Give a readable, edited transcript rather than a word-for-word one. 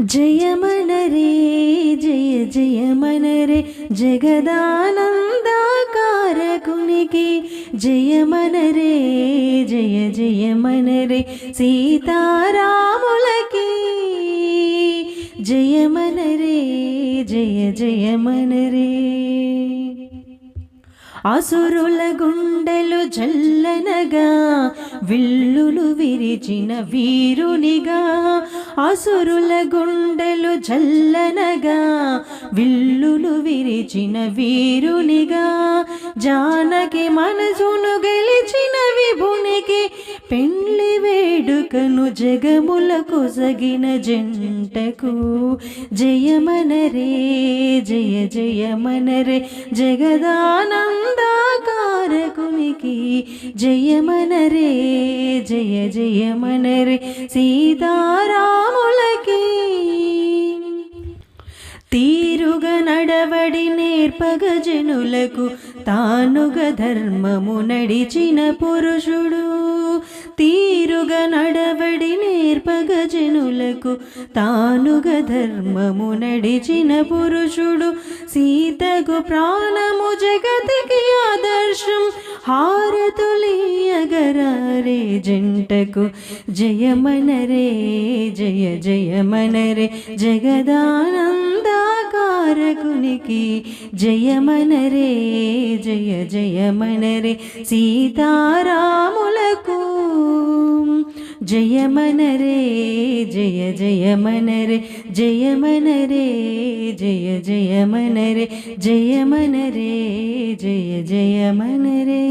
జయమనరే జయ జయమనరే జగదానందకారకునికి జయమనరే జయ జయమనరే సీతారాములకి జయమనరే జయ జయమనరే అసురుల గుండెలు జల్లనగా విల్లులు విరిచిన వీరునిగా అసురుల గుండెలు జల్లనగా విల్లులు విరిచిన వీరునిగా జానకి మనసును గెలిచిన విభునికి పెండ్లి వేడుకను జగములకు సగిన జంటకు జయమనరే జయ జయమనరే జగదానందకారకునికి జయమనరే జయ జయమనరే సీతారాములకి తీరుగా నడవడి నేర్పగ జనులకు తానుగా ధర్మము నడిచిన పురుషుడు తీరుగా నడవడి నేర్పగ జనులకు తానుగా ధర్మము నడిచిన పురుషుడు సీతకు ప్రాణము జగతికి ఆదర్శం హారతులీయగరారే జంటకు జయమనరే జయ జయమనరే జగదానందకారకునికి జయమనరే జయ జయమనరే సీతారాములకు జయమనరే జయ జయమనరే జయమనరే జయ జయమనరే జయమనరే జయ జయమనరే